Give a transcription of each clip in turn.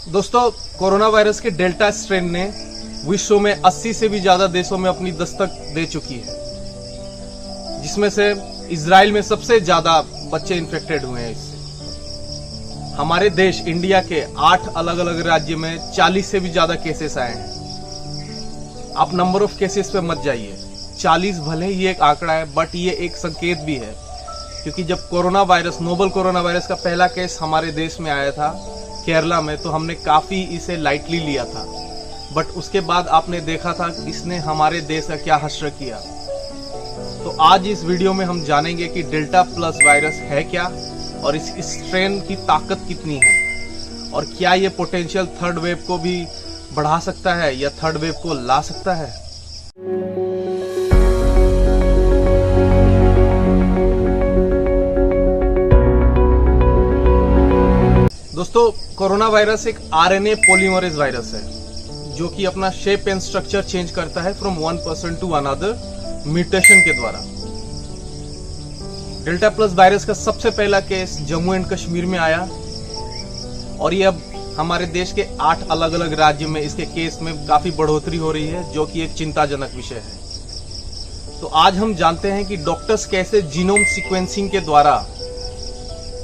दोस्तों, corona virus के delta strain ने विश्व में 80 से भी ज्यादा देशों में अपनी दस्तक दे चुकी है, जिसमें से इजराइल में सबसे ज्यादा बच्चे इन्फेक्टेड हुए हैं इससे। हमारे देश इंडिया के 8 अलग अलग राज्य में 40 से भी ज्यादा केसेस आए हैं। आप नंबर ऑफ केसेस पे मत जाइए, 40 भले ही एक आंकड़ा है, बट ये एक संकेत भी है, क्योंकि जब corona virus, novel corona virus का पहला केस हमारे देश में आया था केरला में, तो हमने काफ़ी इसे लाइटली लिया था। बट उसके बाद आपने देखा था कि इसने हमारे देश का क्या हश्र किया। तो आज इस वीडियो में हम जानेंगे कि डेल्टा प्लस वायरस है क्या और इस स्ट्रेन की ताकत कितनी है, और क्या ये पोटेंशियल थर्ड वेव को भी बढ़ा सकता है या थर्ड वेव को ला सकता है। दोस्तों, कोरोना वायरस एक आरएनए पॉलीमरेज वायरस है जो कि अपना शेप एंड स्ट्रक्चर चेंज करता है from one person to another mutation के द्वारा। डेल्टा प्लस वायरस का सबसे पहला केस जम्मू एंड कश्मीर में आया और ये अब हमारे देश के 8 अलग अलग राज्य में इसके केस में काफी बढ़ोतरी हो रही है, जो कि एक चिंताजनक विषय है। तो आज हम जानते हैं कि डॉक्टर्स कैसे जीनोम सीक्वेंसिंग के द्वारा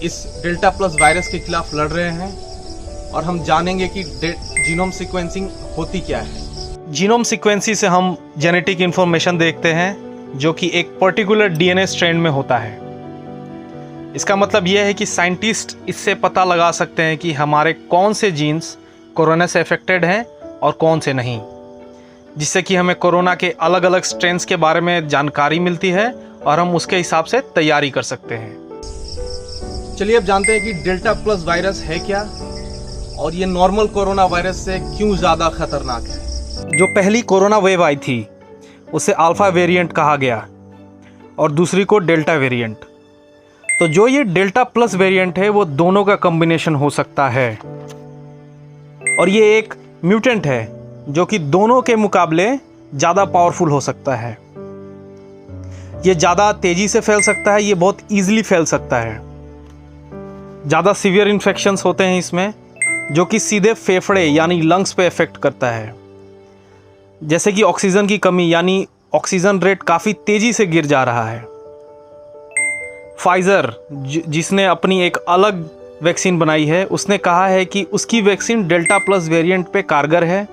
इस डेल्टा प्लस वायरस के खिलाफ लड़ रहे हैं, और हम जानेंगे कि जीनोम सीक्वेंसिंग होती क्या है। जीनोम सीक्वेंसिंग से हम जेनेटिक इंफॉर्मेशन देखते हैं जो कि एक पर्टिकुलर डीएनए स्ट्रैंड में होता है। इसका मतलब यह है कि साइंटिस्ट इससे पता लगा सकते हैं कि हमारे कौन से जीन्स कोरोना से अफेक्टेड हैं और कौन से नहीं, जिससे कि हमें कोरोना के अलग अलग स्ट्रेन्स के बारे में जानकारी मिलती है और हम उसके हिसाब से तैयारी कर सकते हैं। चलिए अब जानते हैं कि डेल्टा प्लस वायरस है क्या और ये नॉर्मल कोरोना वायरस से क्यों ज़्यादा खतरनाक है। जो पहली कोरोना वेव आई थी उसे अल्फा वेरिएंट कहा गया और दूसरी को डेल्टा वेरिएंट। तो जो ये डेल्टा प्लस वेरिएंट है वो दोनों का कॉम्बिनेशन हो सकता है, और ये एक म्यूटेंट है जो कि दोनों के मुकाबले ज़्यादा पावरफुल हो सकता है। ये ज़्यादा तेज़ी से फैल सकता है, ये बहुत ईजिली फैल सकता है। ज़्यादा सीवियर इन्फेक्शंस होते हैं इसमें, जो कि सीधे फेफड़े यानी लंग्स पे इफेक्ट करता है, जैसे कि ऑक्सीजन की कमी, यानी ऑक्सीजन रेट काफ़ी तेज़ी से गिर जा रहा है। फाइज़र जिसने अपनी एक अलग वैक्सीन बनाई है, उसने कहा है कि उसकी वैक्सीन डेल्टा प्लस वेरिएंट पे कारगर है,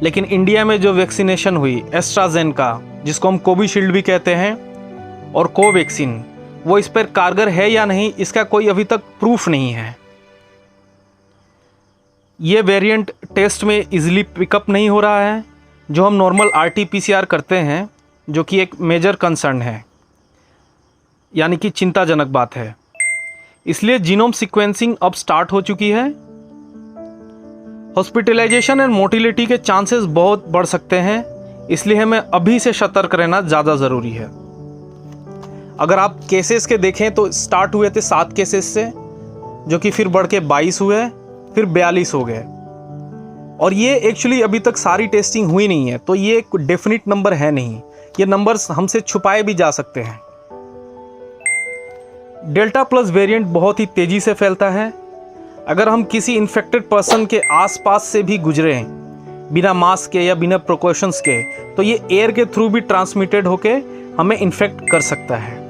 लेकिन इंडिया में जो वैक्सीनेशन हुई एस्ट्राजेनेका, जिसको हम कोविशील्ड भी कहते हैं, और कोवैक्सीन, वो इस पर कारगर है या नहीं इसका कोई अभी तक प्रूफ नहीं है। ये वेरिएंट टेस्ट में इजीली पिकअप नहीं हो रहा है, जो हम नॉर्मल RT-PCR करते हैं, जो कि एक मेजर कंसर्न है, यानी कि चिंताजनक बात है। इसलिए जीनोम सीक्वेंसिंग अब स्टार्ट हो चुकी है। हॉस्पिटलाइजेशन एंड मोर्टिलिटी के चांसेस बहुत बढ़ सकते हैं, इसलिए हमें अभी से सतर्क रहना ज़्यादा ज़रूरी है। अगर आप केसेस के देखें तो स्टार्ट हुए थे 7 केसेस से, जो कि फिर बढ़ के 22 हुए, फिर 42 हो गए, और ये एक्चुअली अभी तक सारी टेस्टिंग हुई नहीं है, तो ये एक डेफिनिट नंबर है नहीं। ये नंबर्स हमसे छुपाए भी जा सकते हैं। डेल्टा प्लस वेरिएंट बहुत ही तेज़ी से फैलता है। अगर हम किसी इन्फेक्टेड पर्सन के आसपास से भी गुजरे बिना मास्क के या बिना प्रिकॉशंस के, तो ये एयर के थ्रू भी ट्रांसमिटेड होके हमें इन्फेक्ट कर सकता है।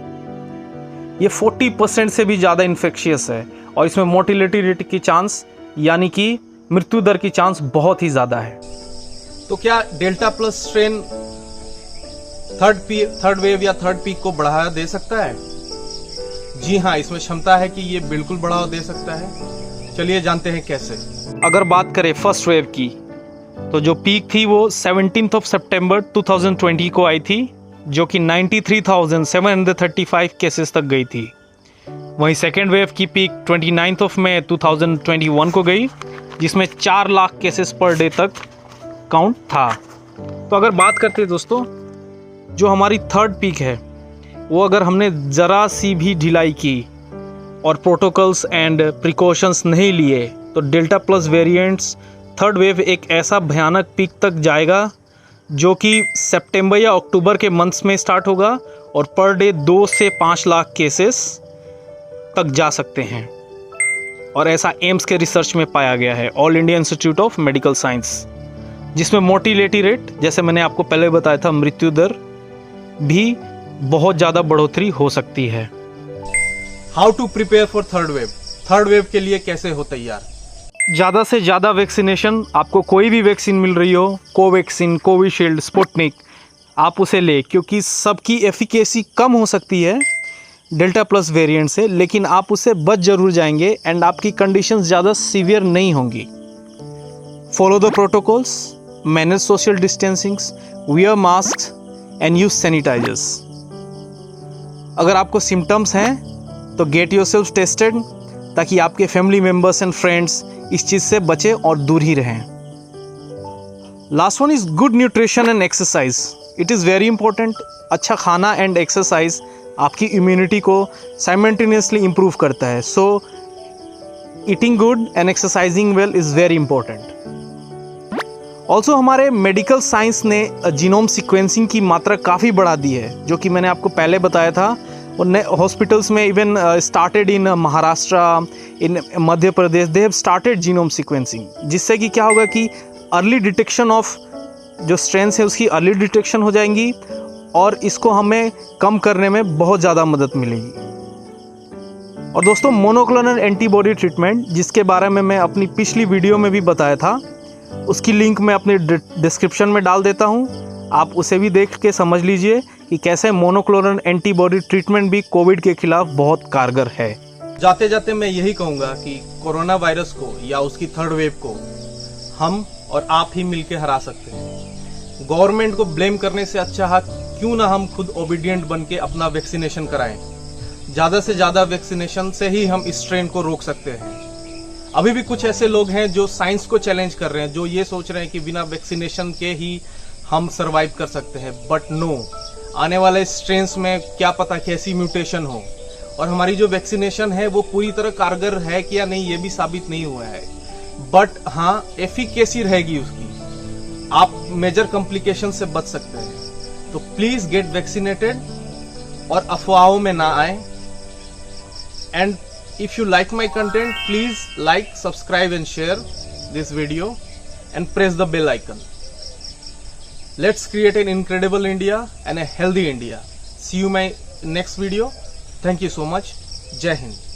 ये 40% से भी ज़्यादा इन्फेक्शियस है, और इसमें मोर्टिलिटी रेट की चांस, यानी कि मृत्यु दर की चांस बहुत ही ज़्यादा है। तो क्या delta plus strain third wave या थर्ड पीक को बढ़ावा दे सकता है? जी हाँ, इसमें क्षमता है कि ये बिल्कुल बढ़ावा दे सकता है। चलिए जानते हैं कैसे। अगर बात करें फर्स्ट वेव की, तो जो पीक थी वो 17 सितंबर 2020 को आई थी, जो कि 93,735 केसेस तक गई थी। वहीं सेकेंड वेव की पीक 29 मई 2021 को गई, जिसमें 4 लाख केसेस पर डे तक काउंट था। तो अगर बात करते हैं दोस्तों, जो हमारी थर्ड पीक है, वो अगर हमने ज़रा सी भी ढिलाई की और प्रोटोकॉल्स एंड प्रिकॉशंस नहीं लिए, तो delta plus variants third wave एक ऐसा भयानक पीक तक जाएगा, जो कि सितंबर या अक्टूबर के मंथ्स में स्टार्ट होगा, और पर डे 2 से 5 लाख केसेस तक जा सकते हैं। और ऐसा एम्स के रिसर्च में पाया गया है, all India institute of medical science, जिसमें मोर्टिलिटी रेट, जैसे मैंने आपको पहले बताया था, मृत्यु दर भी बहुत ज़्यादा बढ़ोतरी हो सकती है। How to prepare for third wave, third wave के लिए कैसे हो तैयार? ज़्यादा से ज़्यादा वैक्सीनेशन, आपको कोई भी वैक्सीन मिल रही हो, कोवैक्सीन, कोविशील्ड, स्पुतनिक, आप उसे ले, क्योंकि सबकी एफिकेसी कम हो सकती है डेल्टा प्लस वेरिएंट से, लेकिन आप उससे बच जरूर जाएंगे एंड आपकी कंडीशंस ज़्यादा सीवियर नहीं होंगी। Follow the protocols, manage social distancings, wear mask and use sanitisers. अगर आपको सिम्टम्स हैं तो गेट योरसेल्फ टेस्टेड, ताकि आपके फैमिली मेम्बर्स एंड फ्रेंड्स इस चीज़ से बचें और दूर ही रहें। Last one is good nutrition and exercise. It is very important. अच्छा खाना एंड एक्सरसाइज आपकी इम्यूनिटी को साइमल्टेनियसली इम्प्रूव करता है। So eating good and exercising well is very important. Also हमारे मेडिकल साइंस ने जीनोम सीक्वेंसिंग की मात्रा काफ़ी बढ़ा दी है, जो कि मैंने आपको पहले बताया था। और हॉस्पिटल्स में even started in Maharashtra, in Madhya Pradesh, they have started genome sequencing, जिससे कि क्या होगा कि अर्ली डिटेक्शन ऑफ जो स्ट्रेन्स है उसकी अर्ली डिटेक्शन हो जाएंगी और इसको हमें कम करने में बहुत ज़्यादा मदद मिलेगी। और दोस्तों, मोनोक्लोनल एंटीबॉडी ट्रीटमेंट, जिसके बारे में मैं अपनी पिछली वीडियो में भी बताया था, उसकी लिंक मैं अपने डिस्क्रिप्शन में डाल देता हूँ। आप उसे भी देख के समझ लीजिए कि कैसे मोनोक्लोनल एंटीबॉडी ट्रीटमेंट भी कोविड के खिलाफ बहुत कारगर है। जाते जाते मैं यही कहूँगा कि कोरोना वायरस को या उसकी थर्ड वेव को हम और आप ही मिलकर हरा सकते हैं। गवर्नमेंट को ब्लेम करने से अच्छा है क्यों ना हम खुद ओबीडियंट बन के अपना वैक्सीनेशन कराएं। ज़्यादा से ज़्यादा वैक्सीनेशन से ही हम इस ट्रेंड को रोक सकते हैं। अभी भी कुछ ऐसे लोग हैं जो साइंस को चैलेंज कर रहे हैं, जो ये सोच रहे हैं कि बिना वैक्सीनेशन के ही हम सरवाइव कर सकते हैं। बट नो, आने वाले स्ट्रेन्स में क्या पता कैसी म्यूटेशन हो, और हमारी जो वैक्सीनेशन है वो पूरी तरह कारगर है कि या नहीं ये भी साबित नहीं हुआ है। बट हाँ, एफिकेसी रहेगी उसकी, आप मेजर कॉम्प्लिकेशन से बच सकते हैं। तो प्लीज गेट वैक्सीनेटेड और अफवाहों में ना आए। And if you like my content, please like, subscribe and share this video and press the bell icon. Let's create an incredible India and a healthy India. See you in my next video. Thank you so much. Jai Hind.